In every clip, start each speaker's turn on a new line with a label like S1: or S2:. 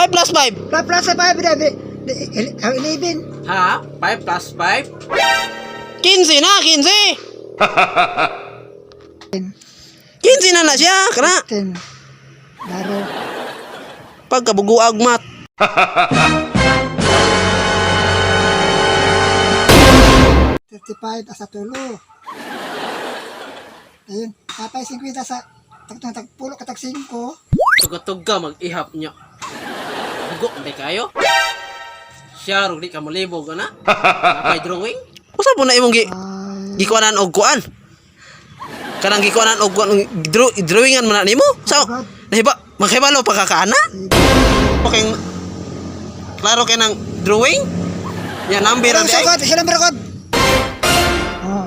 S1: 5 plus 5.
S2: 5 plus 5, 11.
S3: Ha? 5 plus 5?
S1: 15 na, 15. 15 na na siya, kana.
S2: 10. Baro.
S1: Pagkabuguag mat.
S2: 35 asa tulo. Ayun, tapay 50 sa tagpulo katag 5.
S3: Tuga-tuga mag-ihap niya. Bugo, hindi kayo? Siya, di ka malibog, na? Napay drawing?
S1: Usa po na imong
S2: Ay,
S1: gikuanan og kuan. Kanang gikuanan og kuan drawingan man na nimo. Sa
S2: God.
S1: nahiba, makahibalo pa ka kaana? Okay. Klaro kay nang drawing? Ya number
S2: Ilang
S1: di ay.
S2: sukot, ilang berkod. Oh,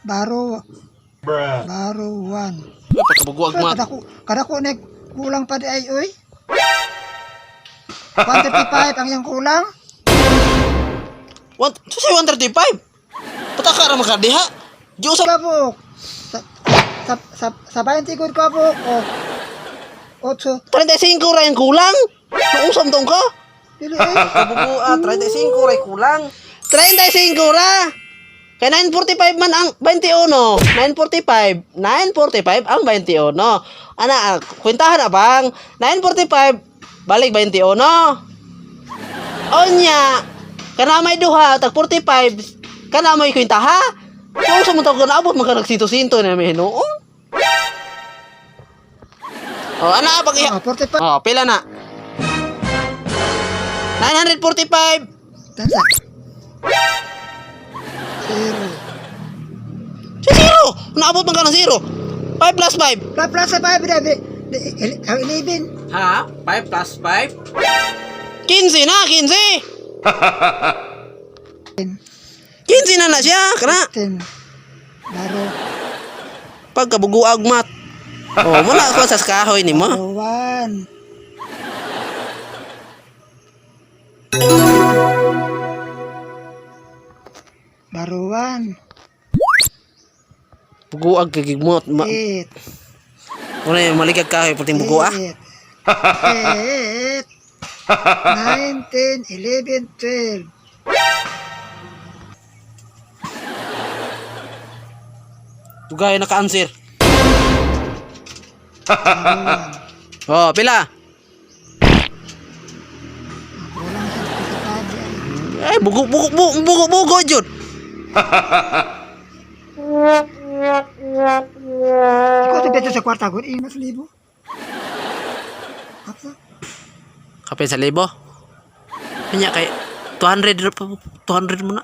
S2: Baro. Baro 1.
S1: Pagkabuguag mat.
S2: Kada ko nek kulang pa di ay oy. 135 ang iyang kulang.
S1: What? Susay 135. Pataka ra makadiha. Di usap
S2: Kabuk. Sa 20 gud kabuk. Oh. 8.
S1: 35 ra yung kulang. Nausam tong ka.
S2: Dili eh.
S1: Kabuguat 35 ra kulang. 35 ra. Kaya 945 man ang 21. 945. 945 ang 21. Ana, kwentahan na bang? 945 balik 21. Onya. Kana may duha tag 45. Kana may kwentaha. Kung sa mo tawag na abot man ka nagsinto-sinto na may hinuon. Oh, ana pag
S2: Oh, 45.
S1: oh, pila na? 945.
S2: Tansa. 0.
S1: Si zero. Naabot man ka ng zero. 5 plus 5.
S2: Plus 5 di 11.
S3: Ha? 5 plus 5?
S1: 15 na, 15. 15 na na siya, kana.
S2: 10. Baro.
S1: Pagkabuguag mat. Oh, muna ako sa kahoy ni mo.
S2: Baro 1. Baro 1.
S1: Buguag kagig mo.
S2: 8.
S1: Muna yung maligag kahoy pati bugu ah.
S2: 8. 9, 10, 11, 12.
S1: Tugay na ka-answer. Oh, pila?
S2: Kulang sa 55
S1: Eh, bugo jud.
S2: Ikaw ito beto sa kwarta ko, mas libo. Apa?
S1: Kapin sa libo. Kanya kay 200 mo na.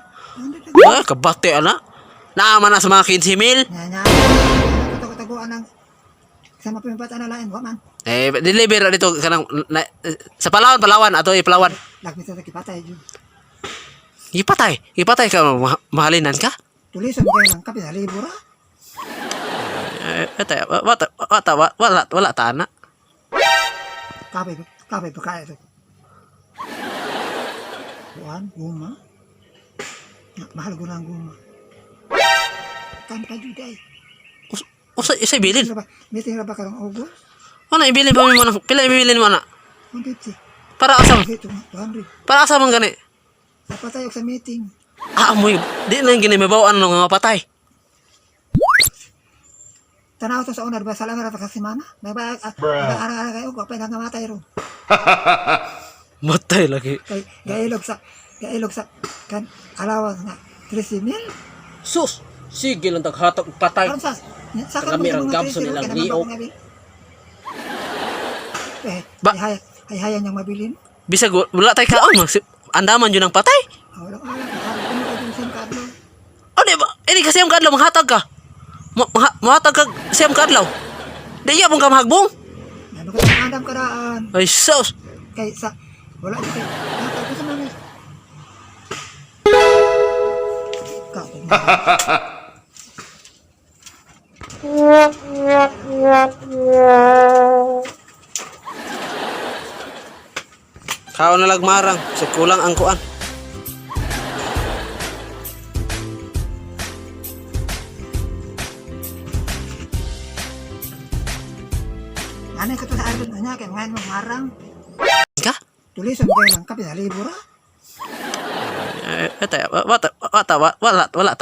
S1: Ah, kabate ana. Naama na sa mga 15 mil.
S2: Nya. Tago-tagoan ng sama pimpatan na lain, wa man.
S1: Eh, deliver dito kanang sa Palawan ato Palawan.
S2: Lagmi sa kipatay jud.
S1: Ipatay ka mahalinan ka.
S2: Tulisan kayo ng kape sa libo ra.
S1: Wala tana.
S2: Kape pa kaya ito. Buwan, guma. Mahal ko ng guma. Kan pa jud ay.
S1: Isa bilin.
S2: Meeting ra ba karong August?
S1: Ano ibilin pa mo na? Pila ibilin mo na?
S2: 150.
S1: Para asa?
S2: Ito, 200.
S1: Para asa man gani?
S2: Sa patay og sa meeting.
S1: Ah, amoy. Di na gini mabawaan ng mga patay.
S2: Tanaw to sa una, diba? Salang ra sa semana. May ba ara kayo ko pa nang matay ro.
S1: Matay lagi.
S2: Kay gailog sa kan alawas nga 13,000.
S3: Sus! Sige lang taghatak patay.
S2: Karon sa
S3: Kami ang Gabson nilang liok.
S1: Ba-
S2: Hay niyang mabilin.
S1: Bisag wala tay kaon. Andaman yun ang patay.
S2: Wala ka yung SIM card mo.
S1: O di ba? Ini kasi yung kadlaw, manghatag ka. Mahatag ka siyam kadlaw. Di iya mong ka mahagbong.
S2: Ano ka ng andam karaan.
S1: Ay, sus.
S2: Kay sa wala di kay. Ako sa mga.
S1: Kaon na lagmarang. Sa kulang ang kuan.
S2: Anay ka to sa arbon na niya, kaya ngayon mo marang.
S1: Ka?
S2: Tulisan ko lang kape, halibura.
S1: Ito, wala ta.